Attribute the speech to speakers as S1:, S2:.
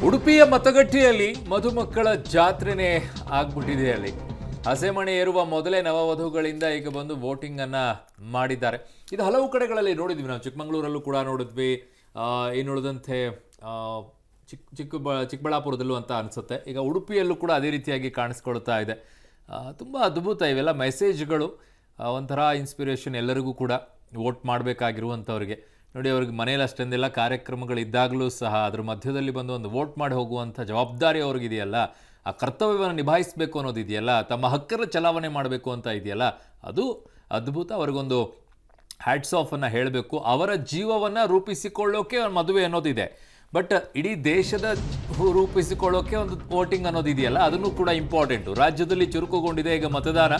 S1: ಉಡುಪಿಯ ಮತಗಟ್ಟೆಯಲ್ಲಿ ಮಧುಮಕ್ಕಳ ಜಾತ್ರೆನೇ ಆಗ್ಬಿಟ್ಟಿದೆ ಅಲ್ಲಿ. ಹಸೆಮಣೆ ಏರುವ ಮೊದಲೇ ನವವಧುಗಳಿಂದ ಈಗ ಬಂದು ವೋಟಿಂಗ್ ಅನ್ನ ಮಾಡಿದ್ದಾರೆ. ಇದು ಹಲವು ಕಡೆಗಳಲ್ಲಿ ನೋಡಿದ್ವಿ ನಾವು. ಚಿಕ್ಕಮಗಳೂರಲ್ಲೂ ಕೂಡ ನೋಡಿದ್ವಿ, ಇನ್ನುಳಿದಂತೆ ಚಿಕ್ಕಬಳ್ಳಾಪುರದಲ್ಲೂ ಅಂತ ಅನಿಸುತ್ತೆ. ಈಗ ಉಡುಪಿಯಲ್ಲೂ ಕೂಡ ಅದೇ ರೀತಿಯಾಗಿ ಕಾಣಿಸ್ಕೊಳ್ತಾ ಇದೆ. ತುಂಬ ಅದ್ಭುತ ಇವೆಲ್ಲ ಮೆಸೇಜ್ಗಳು, ಒಂಥರ ಇನ್ಸ್ಪಿರೇಷನ್ ಎಲ್ಲರಿಗೂ ಕೂಡ ವೋಟ್ ಮಾಡಬೇಕಾಗಿರುವಂಥವ್ರಿಗೆ. ನೋಡಿ, ಅವ್ರಿಗೆ ಮನೇಲಿ ಅಷ್ಟೊಂದೆಲ್ಲ ಕಾರ್ಯಕ್ರಮಗಳಿದ್ದಾಗಲೂ ಸಹ ಅದ್ರ ಮಧ್ಯದಲ್ಲಿ ಬಂದು ಒಂದು ವೋಟ್ ಮಾಡಿ ಹೋಗುವಂಥ ಜವಾಬ್ದಾರಿ ಅವ್ರಿಗಿದೆಯಲ್ಲ, ಆ ಕರ್ತವ್ಯವನ್ನು ನಿಭಾಯಿಸಬೇಕು ಅನ್ನೋದಿದೆಯಲ್ಲ, ತಮ್ಮ ಹಕ್ಕನ್ನು ಚಲಾವಣೆ ಮಾಡಬೇಕು ಅಂತ ಇದೆಯಲ್ಲ, ಅದು ಅದ್ಭುತ. ಅವ್ರಿಗೊಂದು ಹ್ಯಾಟ್ಸ್ ಆಫನ್ನು ಹೇಳಬೇಕು. ಅವರ ಜೀವವನ್ನು ರೂಪಿಸಿಕೊಳ್ಳೋಕೆ ಮದುವೆ ಅನ್ನೋದಿದೆ, ಬಟ್ ಇಡೀ ದೇಶದ ರೂಪಿಸಿಕೊಳ್ಳೋಕೆ ಒಂದು ವೋಟಿಂಗ್ ಅನ್ನೋದಿದೆಯಲ್ಲ, ಅದನ್ನು ಕೂಡ ಇಂಪಾರ್ಟೆಂಟು. ರಾಜ್ಯದಲ್ಲಿ ಚುರುಕುಗೊಂಡಿದೆ ಈಗ ಮತದಾನ.